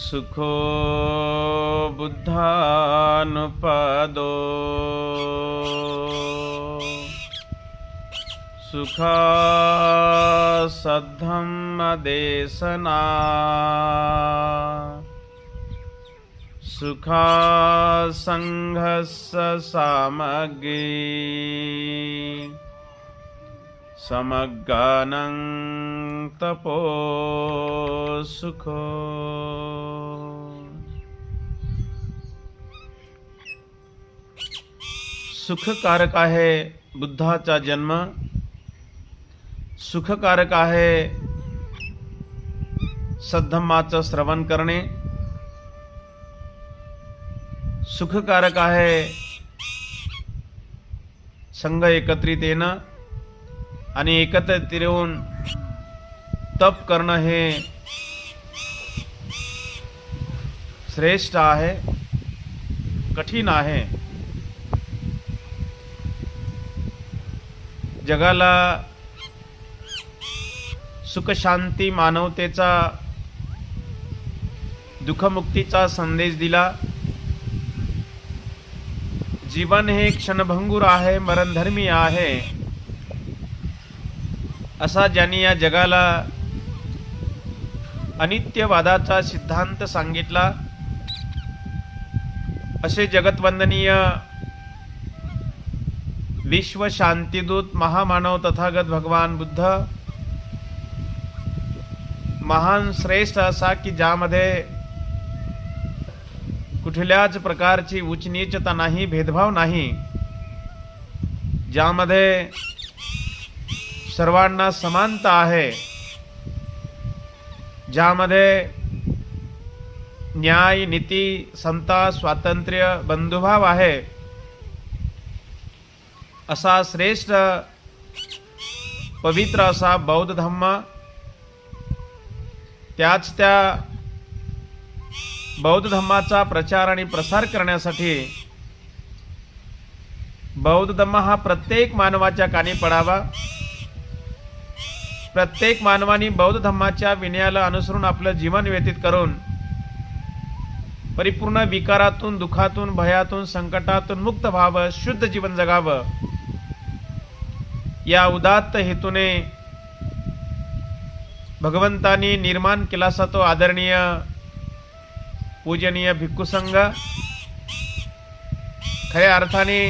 सुखो बुद्धानुपदो सुखा सद्धम्मदेशना सुखा संघस्य सामग्री समग्गानं तपो सुखो। सुखकारक आहे बुद्धाचा जन्म, सुखकारक आहे सद्धम्माचं श्रवण करणे, सुखकारक आहे संघ एकत्रित येणं आणि एकत्रित येऊन तप करणं हे श्रेष्ठ आहे, कठीण आहे। जगाला सुख शांती मानवतेचा दुःखमुक्तीचा संदेश दिला। जीवन हे क्षणभंगूर आहे, मरणधर्मी आहे, असा ज्यांनी या जगाला अनित्यवादाचा सिद्धांत सांगितला, असे जगतवंदनीय विश्व शांतिदूत महामानव तथागत भगवान बुद्ध महान श्रेष्ठ असा की ज्यामध्ये कुठल्याच प्रकारची उच्च नीचता नाही, भेदभाव नाही, ज्यामध्ये सर्वांना समानता आहे, ज्यामध्ये न्याय नीती समता स्वातंत्र्य बंधुभाव आहे, असा श्रेष्ठ पवित्र असा बौद्ध धम्म। त्याच त्या बौद्ध धम्माचा प्रचार आणि प्रसार करण्यासाठी बौद्ध धम्म हा प्रत्येक मानवाच्या कानी पडावा। प्रत्येक मानवाने बौद्ध धम्माच्या विनयाला अनुसरून आपलं जीवन व्यतीत करून परिपूर्ण विकारातून, दुःखातून, भयातून, संकटातून मुक्त व्हावं, शुद्ध जीवन जगावं, या उदात्त हेतूने भगवंतांनी निर्माण केला असा तो आदरणीय पूजनीय भिक्खू संघ खऱ्या अर्थाने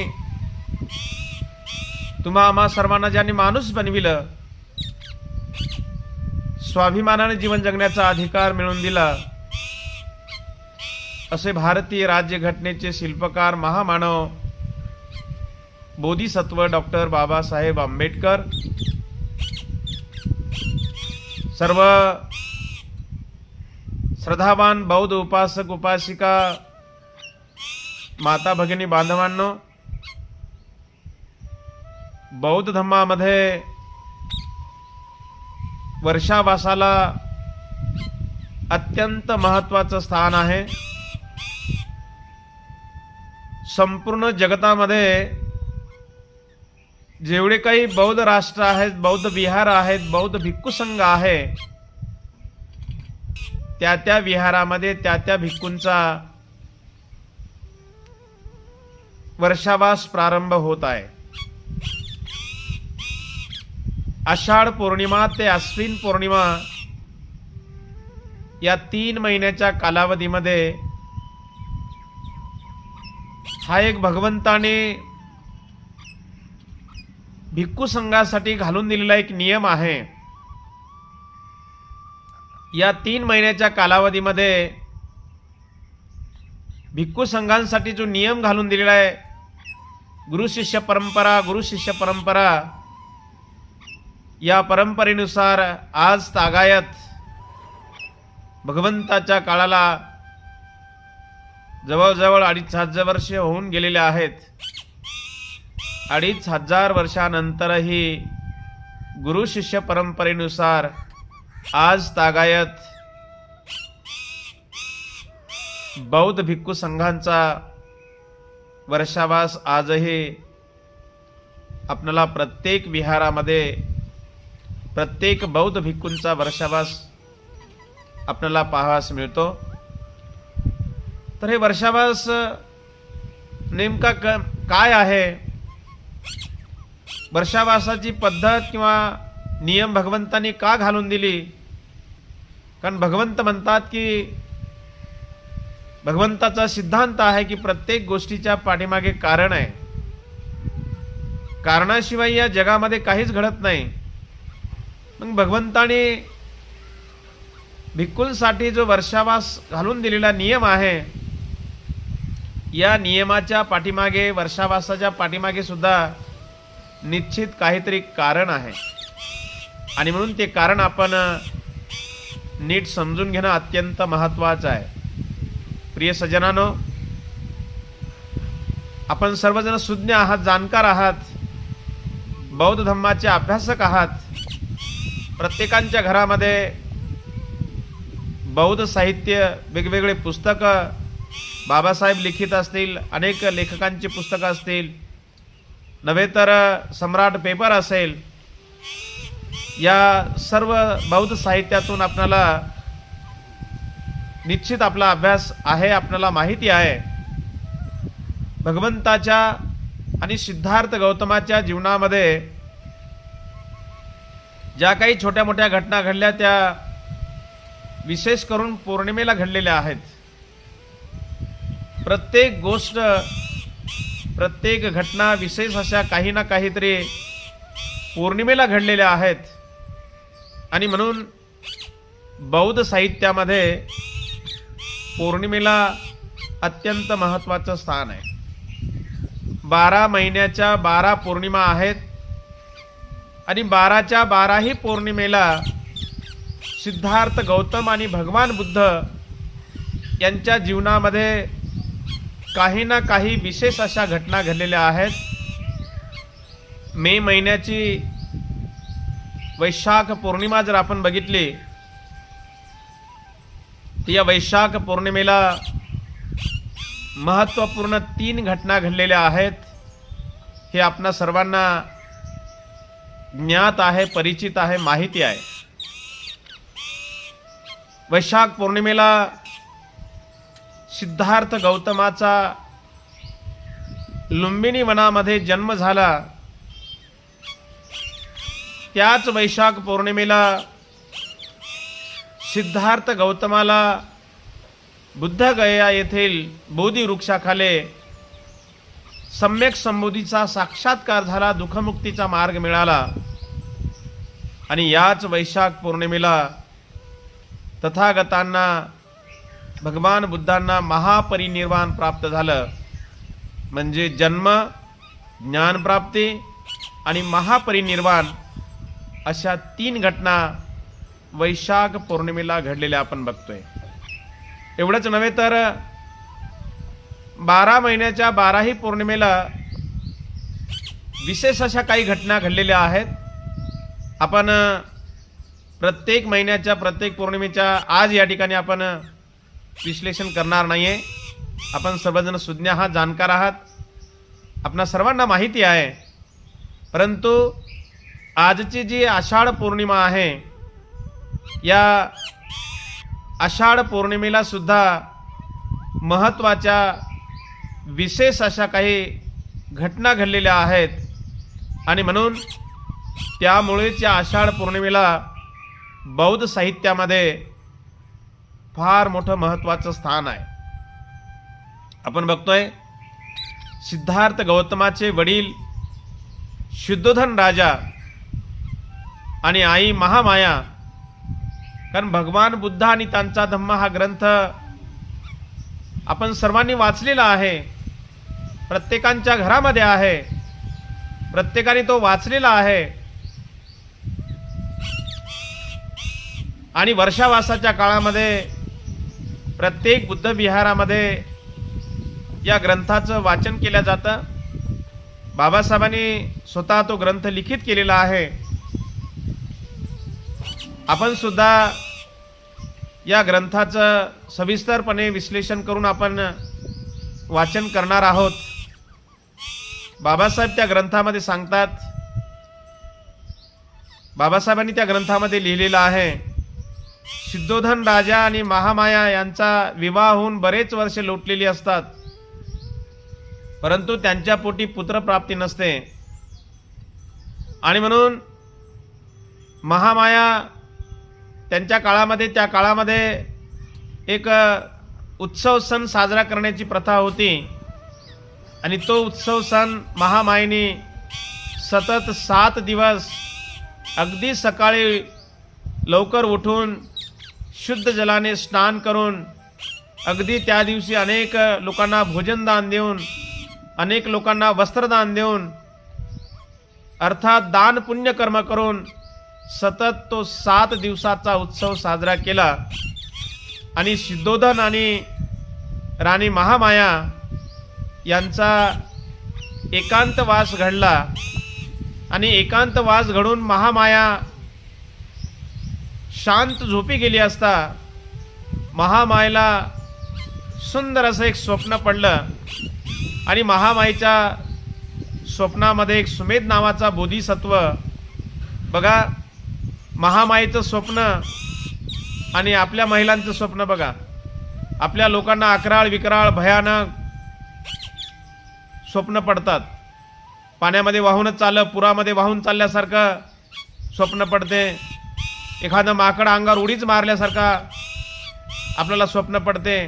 तुम्हा आम्हा सर्वांना ज्यांनी माणूस बनविलं, स्वाभिमानाने जीवन जगण्याचा अधिकार मिळवून दिला, असे भारतीय राज्यघटनेचे शिल्पकार महामानव बोधिसत्व डॉक्टर बाबासाहेब आंबेडकर, सर्व श्रद्धावान बौद्ध उपासक उपासिका माता भगिनी बांधवांनो, बौद्ध धम्मामध्ये वर्षावासाला अत्यंत महत्त्वाचं स्थान आहे। संपूर्ण जगतामध्ये जेवढे काही बौद्ध राष्ट्र आहेत, बौद्ध विहार आहेत, बौद्ध भिक्खू संघ आहे, त्या त्या विहारामध्ये त्या त्या भिक्खूंचा वर्षावास प्रारंभ होत आहे। आषाढ पौर्णिमा ते अश्विन पौर्णिमा या 3 महिन्याच्या कालावधीमध्ये हा एक भगवंताने भिक्खू संघासाठी घालून दिलेला एक नियम आहे। या 3 महिन्याच्या कालावधीमध्ये भिक्खू संघांसाठी जो नियम घालून दिलेला आहे, गुरु शिष्य परंपरा, गुरु शिष्य परंपरा, या परंपरेनुसार आज तागायत भगवंताच्या काळाला जवळजवळ 2,500 वर्षे होऊन गेलेले आहेत। 2,500 वर्षानंतरही गुरु शिष्य परंपरेनुसार आज तागायत बौद्ध भिक्खू संघांचा वर्षावास आजही आपल्याला प्रत्येक विहारामध्ये प्रत्येक बौद्ध भिक्खूंचा वर्षावास आपल्याला पाहावास मिळतो। तर हे वर्षावास नेमका काय आहे, वर्षावासाची पद्धत किंवा नियम भगवंतांनी का घालून दिली? कारण भगवंत म्हणतात की भगवंताचा सिद्धांत आहे की प्रत्येक गोष्टीच्या पाठीमागे कारण आहे, कारणाशिवाय या जगामध्ये काहीच घडत नाही. मग भगवंताने भिक्खूंसाठी जो वर्षावास घालून दिलेला नियम आहे, या नियमाच्या पाठीमागे, वर्षावासाच्या पाठीमागे सुद्धा निश्चित काहीतरी कारण आहे. आणि म्हणून ते कारण आपण नीट समजून घेणं अत्यंत महत्त्वाचं आहे. प्रिय सज्जनांनो, आपण सर्वजण सुज्ञ आहात, जाणकार आहात, बौद्ध धम्माचे अभ्यासक आहात. प्रत्येकांच्या घरामध्ये बौद्ध साहित्य, वेगवेगळे पुस्तकं, बाबासाहेब लिखित असतील, अनेक लेखकांची पुस्तकं असतील, नव्हे तर सम्राट पेपर असेल. या सर्व बौद्ध साहित्यातून आपल्याला निश्चित आपला अभ्यास आहे, आपल्याला माहिती आहे भगवंताच्या आणि सिद्धार्थ गौतमाच्या जीवनामध्ये ज्या काही छोट्या मोठ्या घटना घडल्या त्या विशेष करून पौर्णिमेला घडलेल्या आहेत. प्रत्येक गोष्ट, प्रत्येक घटना विशेष अशा काही ना काहीतरी पौर्णिमेला घडलेल्या आहेत. आणि म्हणून बौद्ध साहित्यामध्ये पौर्णिमेला अत्यंत महत्त्वाचं स्थान आहे. 12 महिन्याच्या 12 पौर्णिमा आहेत आणि 12च्या 12ही पौर्णिमेला सिद्धार्थ गौतम आणि भगवान बुद्ध यांच्या जीवनामध्ये काही ना काही विशेष अशा घटना घडलेल्या आहेत. मे महिन्याची वैशाख पौर्णिमा जर आपण बघितली, या वैशाख पौर्णिमेला महत्त्वपूर्ण 3 घटना घडलेल्या आहेत. हे आपणा सर्वांना ज्ञात आहे, परिचित आहे, माहिती आहे. वैशाख पौर्णिमेला सिद्धार्थ गौतमाचा लुंबिनी वनामध्ये जन्म झाला. त्याच वैशाख पौर्णिमेला सिद्धार्थ गौतमाला बुद्धगया येथील बोधी वृक्षाखाली सम्यक संबोधीचा साक्षात्कार झाला, दुःखमुक्तीचा मार्ग मिळाला. आणि याच वैशाख पौर्णिमेला तथागतांना, भगवान बुद्धांना महापरिनिर्वाण प्राप्त झालं. म्हणजे जन्म, ज्ञानप्राप्ती आणि महापरिनिर्वाण अशा 3 घटना वैशाख पौर्णिमेला घडलेल्या आपण बघतोय. एवढंच नव्हे तर 12 महिन्याच्या 12ही पौर्णिमेला विशेष अशा काही घटना घडलेल्या आहेत. आपण प्रत्येक महिन्याच्या, प्रत्येक पौर्णिमेच्या आज या ठिकाणी आपण विश्लेषण करणार नाहीये. आपण सर्वजण सुज्ञ आहात, जाणकार आहात, आपणा सर्वांना माहिती आहे. परंतु आजची जी आषाढ पौर्णिमा आहे, या आषाढ पौर्णिमेला सुद्धा महत्त्वाच्या विशेष अशा काही घटना घडलेल्या आहेत. आणि म्हणून त्यामुळेच या आषाढ पौर्णिमेला बौद्ध साहित्यामध्ये फार मोठं महत्त्वाचं स्थान आहे. आपण बघतोय सिद्धार्थ गौतमाचे वडील शुद्धोधन राजा आणि आई महामाया, कारण भगवान बुद्ध आणि त्यांचा धम्म हा ग्रंथ आपण सर्वांनी वाचलेला आहे, प्रत्येकांच्या घरामध्ये आहे, प्रत्येकाने तो वाचलेला आहे. आणि वर्षावासाच्या काळामध्ये प्रत्येक बुद्ध विहारामध्ये या ग्रंथाचं वाचन केलं जातं. बाबासाहेबांनी स्वतः तो ग्रंथ लिखित केलेला आहे. आपण सुद्धा या ग्रंथाचं सविस्तरपणे विश्लेषण करून आपण वाचन करणार आहोत. बाबासाहेब त्या ग्रंथामध्ये सांगतात, बाबासाहेबांनी त्या ग्रंथामध्ये लिहिलेलं आहे सिद्धोधन राजा आणि महामाया यांचा विवाह होऊन बरेच वर्षे लोटलेली असतात, परंतु त्यांच्या पोटी पुत्रप्राप्ती नसते. आणि म्हणून महामाया त्या काळामध्ये एक उत्सव सण साजरा करण्याची प्रथा होती. आणि तो उत्सव सण महामायेने सतत 7 दिवस अगदी सकाळी लवकर उठून शुद्ध जलाने स्नान करून अगदी त्या दिवशी अनेक लोकांना भोजनदान देऊन, अनेक लोकांना वस्त्रदान देऊन, अर्थात दान पुण्य कर्म करून सतत तो 7 दिवसाचा उत्सव साजरा केला. आणि सिद्धोधन आणि राणी महामाया यांचा एकांतवास घडला. आणि एकांतवास घडून महामाया शांत झोपी गेली असता महामायेला सुंदर असं एक स्वप्न पडलं. आणि महामायेच्या स्वप्नामध्ये एक सुमेध नावाचा बोधिसत्व, बघा महामायेचं स्वप्न आणि आपल्या महिलांचं स्वप्न बघा. आपल्या लोकांना अकराळ विकराळ भयानक स्वप्न पडतात. पाण्यामध्ये वाहूनच चाललं, पुरामध्ये वाहून चालल्यासारखं स्वप्न पडते. एखादं माकड अंगावर उडीच मारल्यासारखा आपल्याला स्वप्न पडते,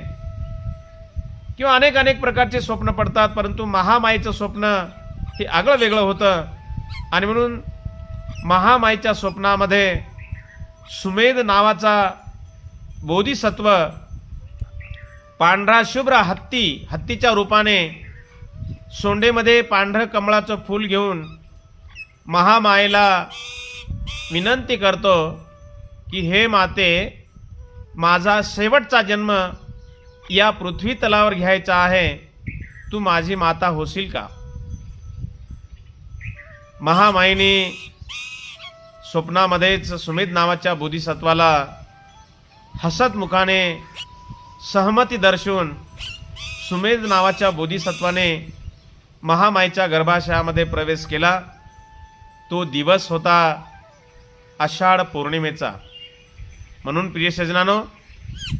किंवा अनेक प्रकारचे स्वप्न पडतात. परंतु महामायेचं स्वप्न हे आगळं वेगळं होतं. आणि म्हणून महामायेच्या स्वप्नामध्ये सुमेध नावाचा बोधिसत्व पांढरा शुभ्र हत्तीच्या रूपाने सोंडेमध्ये पांढरं कमळाचं फूल घेऊन महामायेला विनंती करतो की हे माते, माझा शेवटचा जन्म या पृथ्वी तलावर घ्यायचा आहे, तू माझी माता होशील का? महामायेने स्वप्नामध्येच सुमेध नावाच्या बोधिसत्वाला हसत मुखाने सहमती दर्शवून सुमेध नावाच्या बोधिसत्वाने महामायेच्या गर्भाशयामध्ये प्रवेश केला. तो दिवस होता आषाढ पौर्णिमेचा. म्हणून प्रिय सज्जनांनो,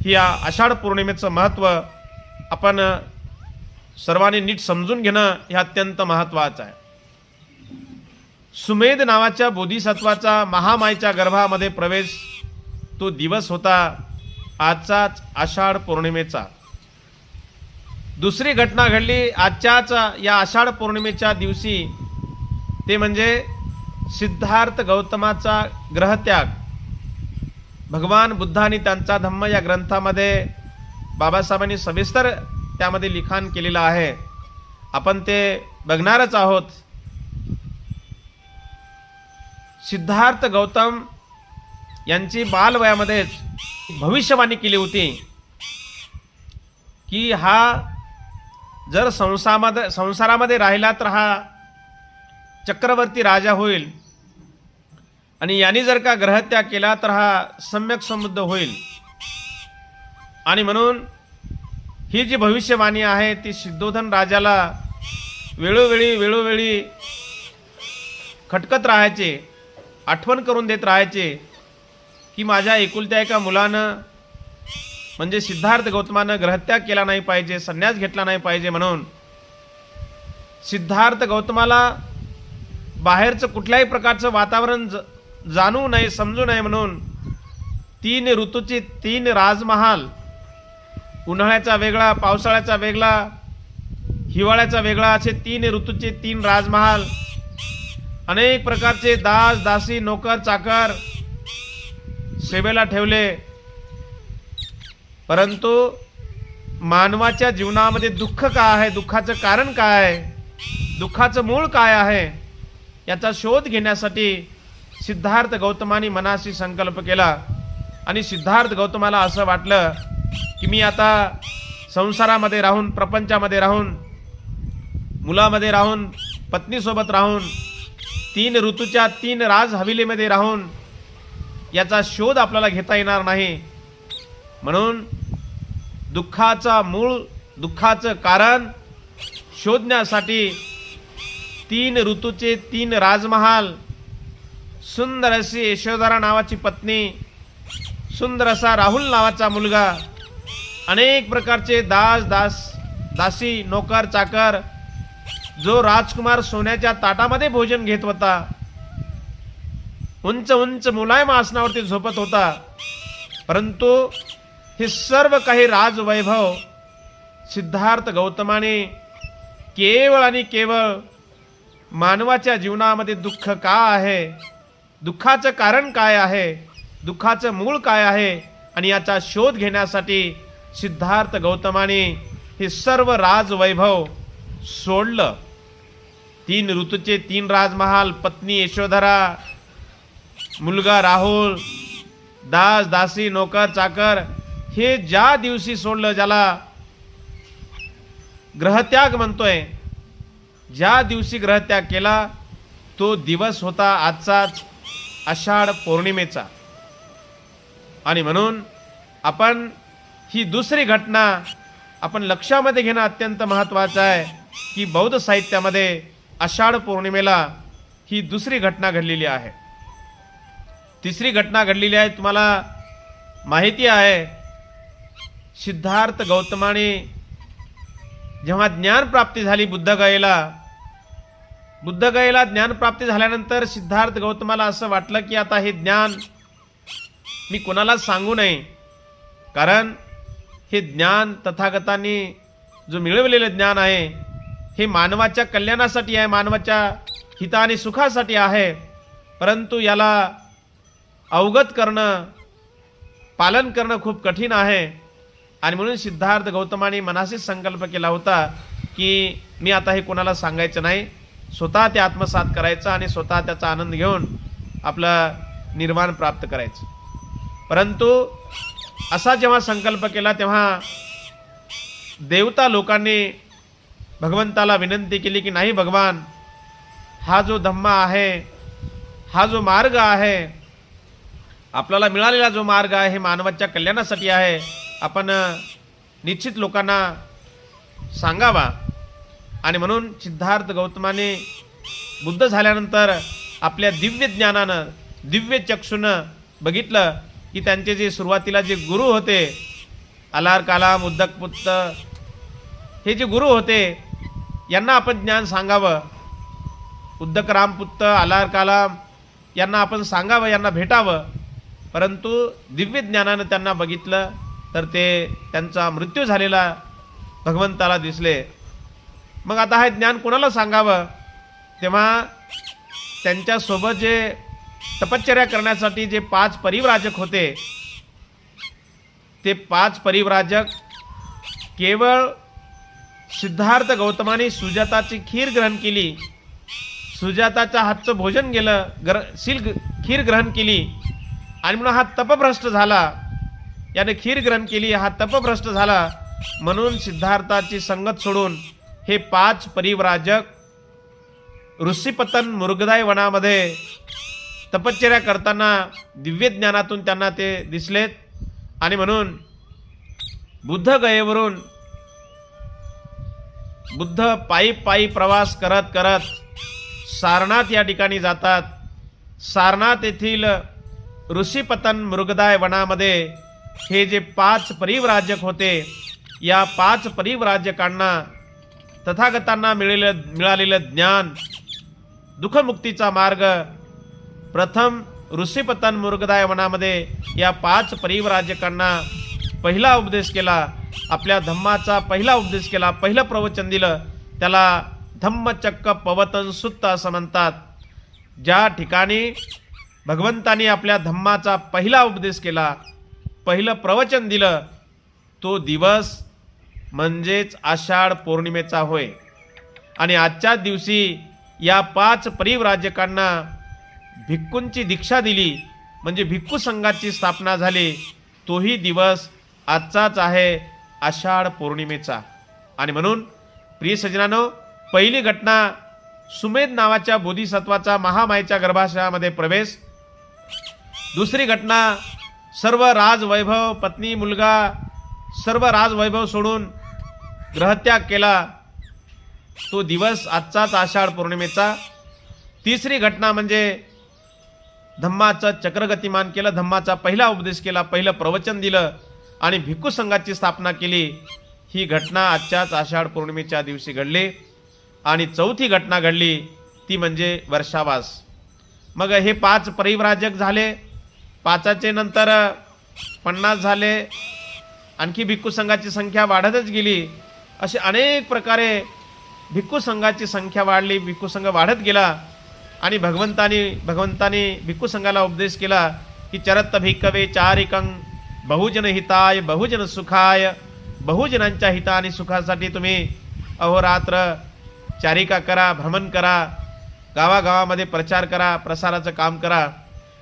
ही आषाढ पौर्णिमेचं महत्त्व आपण सर्वांनी नीट समजून घेणं हे अत्यंत महत्त्वाचं आहे. सुमेध नावाच्या बोधिसत्वाचा महामायेच्या गर्भामध्ये प्रवेश तो दिवस होता आजचाच आषाढ पौर्णिमेचा. दुसरी घटना घडली आजच्याच या आषाढ पौर्णिमेच्या दिवशी, ते म्हणजे सिद्धार्थ गौतमाचा ग्रहत्याग. भगवान बुद्धांनी त्यांचा धम्म या ग्रंथामध्ये बाबासाहेबांनी सविस्तर त्यामध्ये लिखाण केलेलं आहे. आपण ते बघणारच आहोत. सिद्धार्थ गौतम यांची बालवयामध्येच भविष्यवाणी केली होती की हा जर संसारामध्ये राहिला तर हा चक्रवर्ती राजा होईल, आणि यांनी जर का ग्रहत्याग केला तर हा सम्यक समृद्ध होईल. आणि म्हणून ही जी भविष्यवाणी आहे ती सिद्धोधन राजाला वेळोवेळी खटकत राहायचे, आठवण करून देत राहायचे की माझ्या एकुलत्या एका मुलानं म्हणजे सिद्धार्थ गौतमानं ग्रहत्याग केला नाही पाहिजे, संन्यास घेतला नाही पाहिजे. म्हणून सिद्धार्थ गौतमाला बाहेरचं कुठल्याही प्रकारचं वातावरण जाणू नये, समजू नये म्हणून 3 ऋतूचे 3 राजमहाल, उन्हाळ्याचा वेगळा, पावसाळ्याचा वेगळा, हिवाळ्याचा वेगळा, असे 3 ऋतूचे 3 राजमहाल, अनेक प्रकारचे दास दासी नोकर चाकर सेवेला ठेवले. परंतु मानवाच्या जीवनामध्ये दुःख काय आहे, दुःखाचं कारण काय आहे, दुःखाचं मूळ काय आहे, याचा शोध घेण्यासाठी सिद्धार्थ गौतमाने मनाशी संकल्प केला. आणि सिद्धार्थ गौतमाला असं वाटलं की मी आता संसारामध्ये राहून, प्रपंचामध्ये राहून, मुलामध्ये राहून, पत्नीसोबत राहून, 3 ऋतूच्या 3 राज हवेलीमध्ये राहून याचा शोध आपल्याला घेता येणार नाही. म्हणून दुःखाचा मूळ, दुःखाचं कारण शोधण्यासाठी 3 ऋतूचे 3 राजमहाल, सुंदर अशी यशोधरा नावाची पत्नी, सुंदर असा राहुल नावाचा मुलगा, अनेक प्रकारचे दासी नोकर चाकर, जो राजकुमार सोन्याच्या ताटामध्ये भोजन घेत होता, उंच उंच मुलायम आसनावरती झोपत होता, परंतु हे सर्व काही राजवैभव सिद्धार्थ गौतमाने केवळ आणि केवळ मानवाच्या जीवनामध्ये दुःख का आहे, दुःखाचं कारण काय आहे, दुःखाचं मूळ काय आहे, आणि याचा शोध घेण्यासाठी सिद्धार्थ गौतमाने हे सर्व राजवैभव सोडलं. 3 ऋतूचे 3 राजमहाल, पत्नी यशोधरा, मुलगा राहुल, दासी नोकर चाकर, हे ज्या दिवशी सोडलं, ज्याला ग्रहत्याग म्हणतोय, ज्या दिवशी ग्रहत्याग केला तो दिवस होता आजचाच आषाढ पौर्णिमेचा. आणि म्हणून आपण ही दुसरी घटना आपण लक्षामध्ये घेणं अत्यंत महत्त्वाचं आहे की बौद्ध साहित्यामध्ये आषाढ पौर्णिमेला ही दुसरी घटना घडलेली आहे. तिसरी घटना घडलेली आहे. तुम्हाला माहिती आहे, सिद्धार्थ गौतमाने जेव्हा ज्ञानप्राप्ती झाली बुद्धगयेला ज्ञानप्राप्ती झाल्यानंतर सिद्धार्थ गौतमाला असं वाटलं की आता हे ज्ञान मी कोणालाच सांगू नये, कारण हे ज्ञान तथागतांनी जो मिळवलेलं ज्ञान आहे हे मानवाच्या कल्याणासाठी आहे, मानवाच्या हिता आणि सुखासाठी आहे, परंतु याला अवगत करणं, पालन करणं खूप कठीण आहे. आणि म्हणून सिद्धार्थ गौतमाने मनाशीच संकल्प केला होता की मी आता हे कोणाला सांगायचं नाही, स्वतः ते आत्मसात करायचं आणि स्वतः त्याचा आनंद घेऊन आपला निर्वाण प्राप्त करायचं. परंतु असा जेव्हा संकल्प केला तेव्हा देवता लोकांनी भगवंताला विनंती केली की नाही भगवान, हा जो धम्मा आहे, हा जो मार्ग आहे, आपल्याला मिळालेला जो मार्ग आहे हे मानवाच्या कल्याणासाठी आहे, आपण निश्चित लोकांना सांगावा. आणि म्हणून सिद्धार्थ गौतमाने बुद्ध झाल्यानंतर आपल्या दिव्य ज्ञानानं, दिव्य चक्षुनं बघितलं की त्यांचे जे सुरुवातीला जे गुरु होते, अलार कालाम, उद्दकपुत्त, हे जे गुरु होते यांना आपण ज्ञान सांगावं. उद्दक रामपुत्त, अलार कालाम यांना आपण सांगावं, यांना भेटावं. परंतु दिव्य ज्ञानानं त्यांना बघितलं तर ते त्यांचा मृत्यू झालेला भगवंताला दिसले. मग आता हे ज्ञान कोणाला सांगावं? तेव्हा त्यांच्यासोबत जे तपश्चर्या करण्यासाठी जे 5 परिव्राजक होते, ते 5 परिव्राजक केवळ सिद्धार्थ गौतमाने सुजाताची खीर ग्रहण केली, सुजाताच्या हातचं भोजन खीर ग्रहण केली, आणि म्हणून हा तपभ्रष्ट झाला. याने खीर ग्रहण केली, हा तपभ्रष्ट झाला. म्हणून सिद्धार्थाची संगत सोडून हे 5 परिव्राजक ऋषीपतन मृगदाय वनामध्ये तपश्चर्या करताना दिव्य ज्ञानातून त्यांना ते दिसलेत. आणि म्हणून बुद्ध गयेवरून बुद्ध पायी प्रवास करत करत सारनाथ या ठिकाणी जातात. सारनाथ येथील ऋषीपतन मृगदाय वनामध्ये हे जे 5 परिव्राजक होते, या 5 परिव्राजकांना तथागतांना मिळालेलं ज्ञान, दुःखमुक्तीचा मार्ग प्रथम ऋषीपतन मृगदाय वनामध्ये या 5 परिव्राजकांना पहिला उपदेश केला, आपल्या धम्माचा पहिला उपदेश केला, पहिलं प्रवचन दिलं. त्याला धम्मचक्क पवतन सुत्त असं म्हणतात. ज्या ठिकाणी भगवंतानी आपल्या धम्माचा पहिला उपदेश केला, पहिलं प्रवचन दिलं, तो दिवस म्हणजेच आषाढ पौर्णिमेचा होय. आणि आजच्या दिवशी या 5 परिव्राजकांना भिक्खूंची दीक्षा दिली, म्हणजे भिक्खू संघाची स्थापना झाली. तोही दिवस आजचाच आहे, आषाढ पौर्णिमेचा. आणि म्हणून प्रिय सज्जनांनो, पहिली घटना सुमेध नावाच्या बोधिसत्वाचा महामायेच्या गर्भाशयामध्ये प्रवेश. दुसरी घटना सर्व राजवैभव, पत्नी मुलगा, सर्व राजवैभव सोडून ग्रहत्याग केला, तो दिवस आजचाच आषाढ पौर्णिमेचा. तिसरी घटना म्हणजे धम्माचं चक्रगतिमान केलं, धम्माचा पहिला उपदेश केला, पहिलं प्रवचन दिलं आणि भिक्खू संघाची स्थापना केली. ही घटना आजच्याच आषाढ पौर्णिमेच्या दिवशी घडली. आणि चौथी घटना घडली ती म्हणजे वर्षावास. मग हे 5 परिव्राजक झाले, 5चे नंतर 50 झाले, आणखी भिक्खू संघाची संख्या वाढतच गेली. असे अनेक प्रकारे भिक्खू संघाची संख्या वाढली, भिक्खू संघ वाढत गेला. आणि भगवंतानी भिक्खू संघाला उपदेश केला की चरत्त भिक्खवे चारिकं बहुजन हिताय बहुजन सुखाय. बहुजनांच्या हिता आणि सुखासाठी तुम्ही अहोरात्र चारिका करा, भ्रमण करा, गावागावामध्ये प्रचार करा, प्रसाराचं काम करा.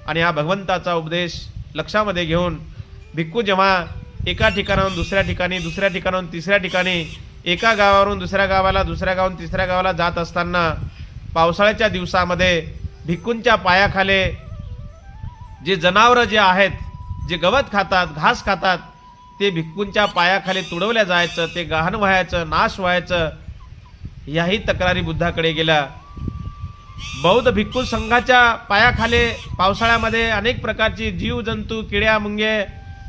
आणि हा भगवंताचा उपदेश लक्षामध्ये घेऊन भिक्खू जेव्हा एका ठिकाणाहून दुसऱ्या ठिकाणी, दुसऱ्या ठिकाणाहून तिसऱ्या ठिकाणी, एका गावावरून दुसऱ्या गावाला, दुसऱ्या गावावरून तिसऱ्या गावाला जात असताना पावसाळ्याच्या दिवसामध्ये भिक्खूंच्या पायाखाली जे जनावरं जे आहेत, जे गवत खातात, घास खातात, ते भिक्खूंच्या पायाखाली तुडवल्या जायचं, ते गहाण व्हायचं, नाश व्हायचं. याही तक्रारी बुद्धाकडे गेल्या. बौद्ध भिक्खू संघाच्या पायाखाली पावसाळ्यामध्ये अनेक प्रकारची जीवजंतू, किड्या मुंगे,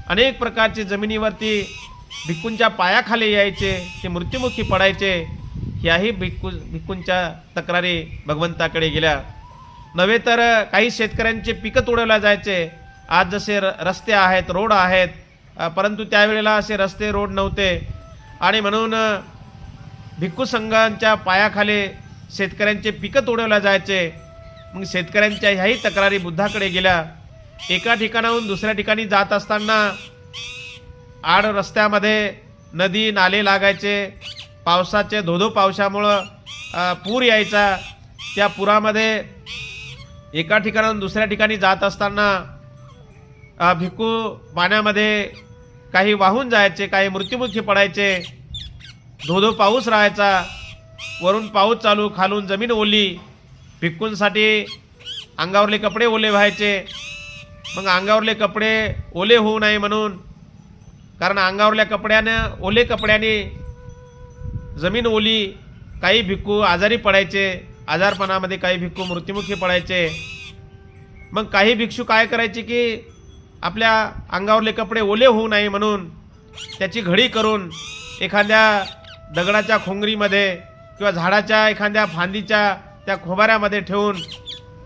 अनेक प्रकारचे जमिनीवरती भिक्खूंच्या पायाखाली यायचे, ते मृत्युमुखी पडायचे. याही भिक्खूंच्या तक्रारी भगवंताकडे गेल्या. नव्हे तर काही शेतकऱ्यांचे पिकं तोडवल्या जायचे. आज जसे रस्ते आहेत, रोड आहेत, परंतु त्यावेळेला असे रस्ते, रोड नव्हते. आणि म्हणून भिक्खू संघांच्या पायाखाली शेतकऱ्यांचे पिकं तोडवल्या जायचे. मग शेतकऱ्यांच्या ह्याही तक्रारी बुद्धाकडे गेल्या. एका ठिकाणाहून दुसऱ्या ठिकाणी जात असताना आड रस्त्यामध्ये नदी नाले लागायचे. पावसाचे धोधो पावसामुळं पूर यायचा. त्या पुरामध्ये एका ठिकाणाहून दुसऱ्या ठिकाणी जात असताना भिक्खू पाण्यामध्ये काही वाहून जायचे, काही मृत्युमुखी पडायचे. धोधो पाऊस राहायचा, वरून पाऊस चालू, खालून जमीन ओली. भिक्खूंसाठी अंगावरले कपडे ओले व्हायचे. मग अंगावरले कपडे ओले होऊ नये म्हणून, कारण अंगावरल्या ओले कपड्याने जमीन ओली, काही भिक्खू आजारी पडायचे. आजारपणामध्ये काही भिक्खू मृत्युमुखी पडायचे. मग काही भिक्षू काय करायचे की आपल्या अंगावरले कपडे ओले होऊ नये म्हणून त्याची घडी करून एखाद्या दगडाच्या खोंगरीमध्ये किंवा झाडाच्या एखाद्या फांदीच्या त्या खोबाऱ्यामध्ये ठेवून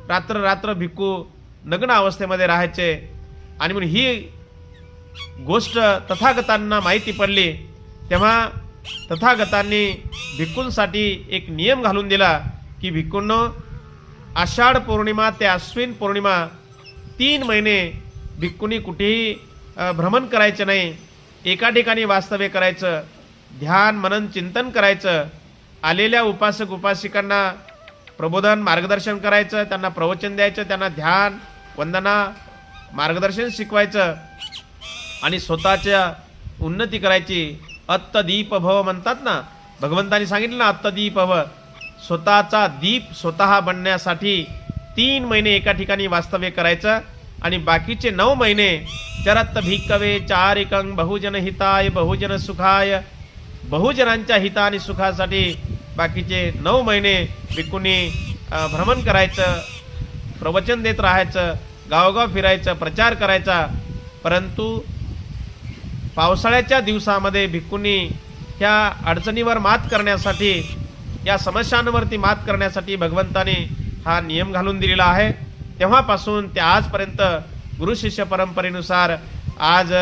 रात्र रात्र भिक्खू नग्न अवस्थेमध्ये राहायचे. आणि म्हणून ही गोष्ट तथागतांना माहिती पडली. तेव्हा तथागतांनी भिक्खूंसाठी एक नियम घालून दिला की भिक्खूंनो, आषाढ पौर्णिमा ते अश्विन पौर्णिमा 3 महिने भिक्खूंनी कुठेही भ्रमण करायचं नाही. एका ठिकाणी वास्तव्य करायचं, ध्यान मनन चिंतन करायचं. आलेल्या उपासक उपासिकांना प्रबोधन मार्गदर्शन करायचं, त्यांना प्रवचन द्यायचं, त्यांना ध्यान वंदना मार्गदर्शन शिकवायचं आणि स्वतःच्या उन्नती करायची. अत्तदीप भव म्हणतात ना, भगवंतांनी सांगितलं ना, अत्तदीप भव. स्वतःचा दीप स्वतः बनण्यासाठी 3 महिने एका ठिकाणी वास्तव्य करायचं आणि बाकीचे 9 महिने चरत्त भिक्खवे चारिकं बहुजन हिताय बहुजन सुखाय. बहुजनांच्या हिता आणि सुखासाठी बाकीचे 9 महिने भिक्खूंनी भ्रमण करायचं, प्रवचन देत राहायचं, गावोगाव फिरायचं, प्रचार करायचा. परंतु पावसाळ्याच्या दिवसामध्ये भिक्खूंनी ह्या अडचणीवर मात करण्यासाठी, या समस्यांवरती मात करण्यासाठी भगवंताने हा नियम घालून दिलेला आहे. तेव्हापासून ते आजपर्यंत गुरु शिष्य परंपरेनुसार आज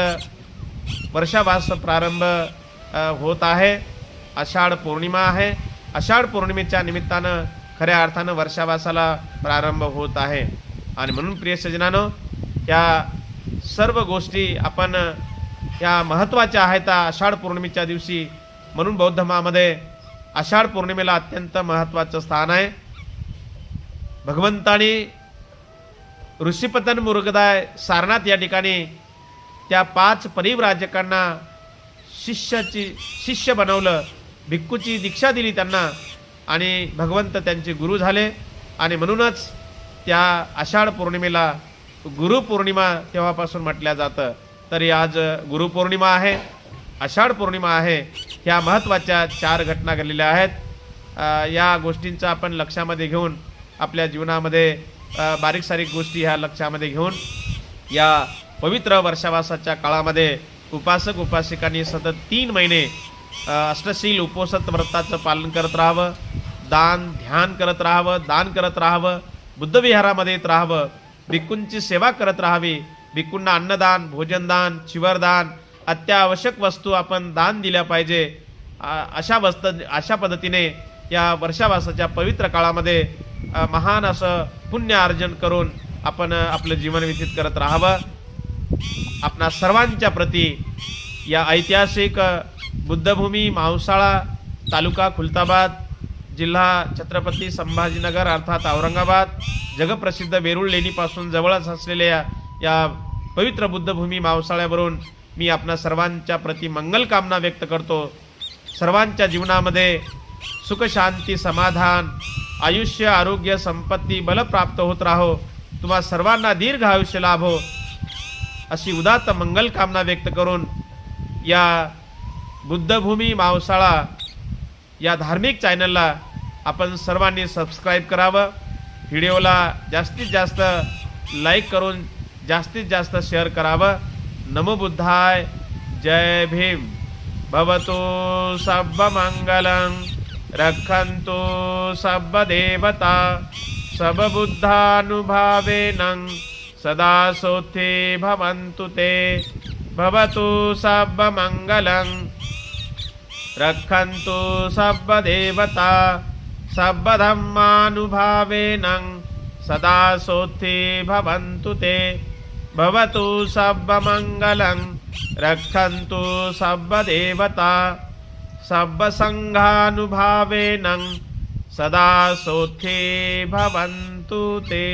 वर्षावास प्रारंभ होत आहे. आषाढ पौर्णिमा आहे. आषाढ पौर्णिमेच्या निमित्तानं खऱ्या अर्थानं वर्षावासाला प्रारंभ होत आहे. आणि म्हणून प्रिय सज्जनांनो, या सर्व गोष्टी आपण या महत्त्वाच्या आहेत आषाढ पौर्णिमेच्या दिवशी. म्हणून बौद्ध धर्मामध्ये आषाढ पौर्णिमेला अत्यंत महत्त्वाचं स्थान आहे. भगवंतानी ऋषिपतन मुरुगदाय सारनाथ या ठिकाणी त्या 5 परिव्राजकांना शिष्य बनवलं, भिक्खूची दीक्षा दिली त्यांना आणि भगवंत त्यांचे गुरु झाले. आणि म्हणूनच त्या आषाढ पौर्णिमेला गुरुपौर्णिमा तेव्हापासून म्हटल्या जातं. तरी आज गुरुपौर्णिमा आहे, आषाढ पौर्णिमा आहे. ह्या महत्त्वाच्या 4 घटना घडलेल्या आहेत. या गोष्टींचं आपण लक्षामध्ये घेऊन आपल्या जीवनामध्ये बारीक सारीक गोष्टी ह्या लक्षामध्ये घेऊन या पवित्र वर्षावासाच्या काळामध्ये उपासक उपासिकांनी सतत 3 महिने अष्टशील उपोषित व्रताचं पालन करत राहावं, दान ध्यान करत राहावं, दान करत राहावं, बुद्धविहारामध्ये येत राहावं, भिक्खूंची सेवा करत राहावी, भिक्खूंना अन्नदान, भोजनदान, चिवरदान, अत्यावश्यक वस्तू आपण दान दिल्या पाहिजे. अशा पद्धतीने या वर्षावासाच्या पवित्र काळामध्ये महान असं पुण्य अर्जन करून आपण आपलं जीवन व्यतीत करत राहावं. आपणा सर्वांच्या प्रती या ऐतिहासिक बुद्धभूमी मावसाळा, तालुका खुलताबाद, जिल्हा छत्रपती संभाजीनगर अर्थात औरंगाबाद, जगप्रसिद्ध वेरूळ लेणीपासून जवळच असलेल्या या पवित्र बुद्धभूमी मावसाळ्यावरून मी आपणा सर्वांच्या प्रती मंगल कामना व्यक्त करतो. सर्वांच्या जीवनामध्ये सुख शांती समाधान आयुष्य आरोग्य संपत्ती बल प्राप्त होत राहो. तुम्हा सर्वांना दीर्घ आयुष्य लाभो अशी उदात्त मंगल कामना व्यक्त करून या बुद्धभूमी मावसाळा या धार्मिक चॅनलला आपण सर्वांनी सबस्क्राईब करावं. व्हिडिओला जास्तीत जास्त लाईक करून जास्तीत जास्त शेअर करावं. नमो बुद्धाय. जय भीम. भवतु सब्ब मंगलं रक्षन्तु सब्ब देवता सब बुद्धानुभावेन सदा सोथे भवन्तु ते. भवतु सब्ब मंगलं रक्षन्तु सब्ब देवता सब्ब धम्मानुभावेन सदा सोथे भवन्तु ते. भवतु सब्ब मंगलं रक्षन्तु सब्ब देवता सब्ब संघानुभावेन सदा सोथे भवन्तु ते.